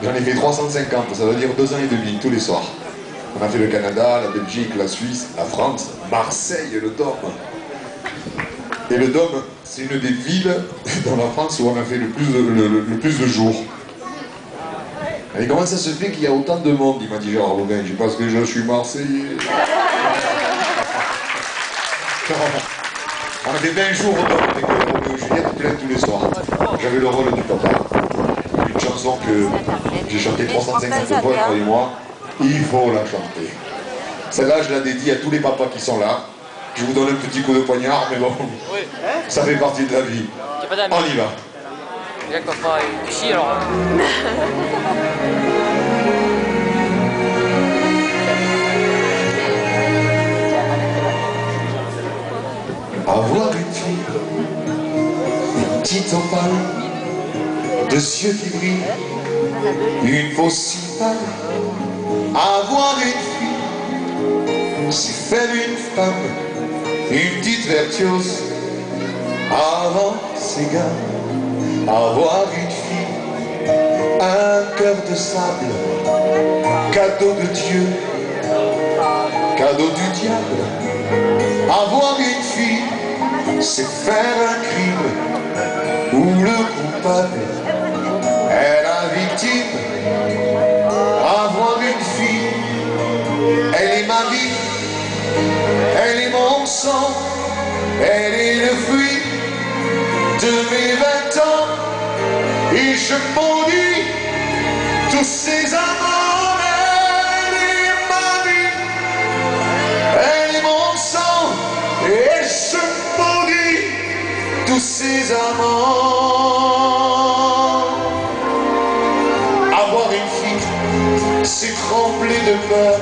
J'en ai fait 350, ça veut dire 2 ans et demi, tous les soirs. On a fait le Canada, la Belgique, la Suisse, la France, Marseille, le Dôme. Et le Dôme, c'est une des villes dans la France où on a fait le plus de jours. Et comment ça se fait qu'il y a autant de monde? Il m'a dit Gérard Robin, je pense que je suis Marseillais. On a fait 20 jours au Dôme avec Roméo et Juliette plein tous les soirs. J'avais le rôle du papa. Une chanson que j'ai chantée 350 fois, croyez-moi. Il faut la chanter. Celle-là, je la dédie à tous les papas qui sont là. Je vous donne un petit coup de poignard, mais bon, ça fait partie de la vie. On y va. Avoir une fille, une petite opale, de yeux qui brillent, une peau si pâle. Avoir une fille, c'est faire une femme, une petite virtuose, avant ses gars. Avoir une fille, un cœur de sable, cadeau de Dieu, cadeau du diable. Avoir une fille, c'est faire un crime où le coupable est la victime. Avoir une fille, elle est ma vie, elle est mon sang, elle est le fruit de mes 20 ans. Et je maudis tous ces amants. Elle est ma vie, elle est mon sang, et je maudis tous ces amants. Avoir une fille, c'est trembler de peur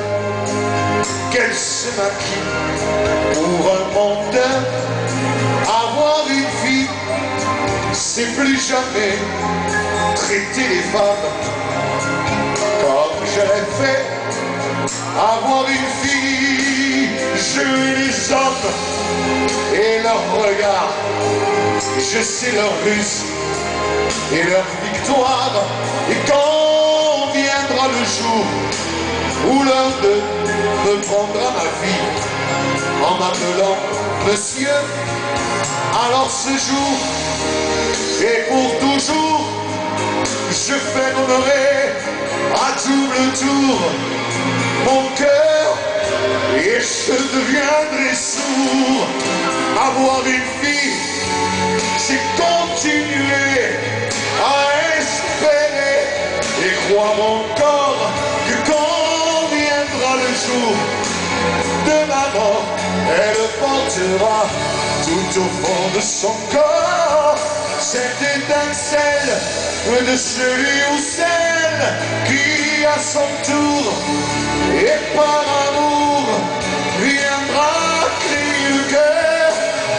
qu'elle se maquille pour un menteur. Avoir une fille, c'est plus jamais traiter les femmes comme je l'ai fait. Avoir une fille, je les hommes et leurs regards, je sais leur ruse et leur victoire. Et quand viendra le jour où l'un d'eux me prendra ma fille en m'appelant monsieur, alors ce jour et pour toujours, je fais honorer à double tour mon cœur et je deviendrai sourd. Avoir une fille, c'est continuer à espérer et croire encore que quand viendra le jour de ma mort, elle portera tout au fond de son corps cette étincelle de celui ou celle qui à son tour et par amour viendra crier le cœur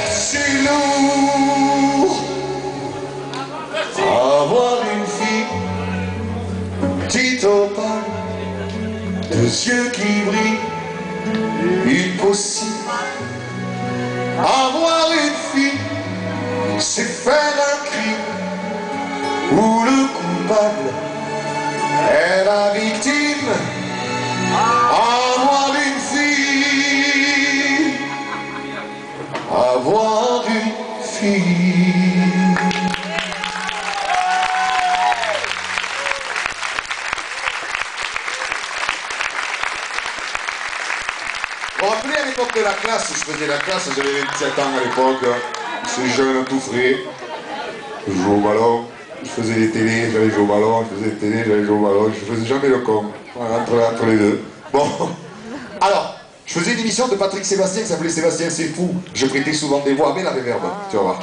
si lourd. Avoir une fille, petite opale, 2 yeux qui brillent, une peau si pâle. Avoir une fille, c'est faire un crime où le coupable est la victime. Avoir une fille, avoir une fille. Vous vous rappelez à l'époque de la classe, je faisais la classe, j'avais 27 ans à l'époque, j'étais jeune, tout frais, je jouais au ballon, je faisais des télés, j'allais jouer au ballon, je faisais des télés, j'allais jouer au ballon, je faisais jamais le con, entre les deux. Bon, alors, je faisais une émission de Patrick Sébastien qui s'appelait Sébastien c'est fou, je prêtais souvent des voix, mais la réverb, tu vas voir.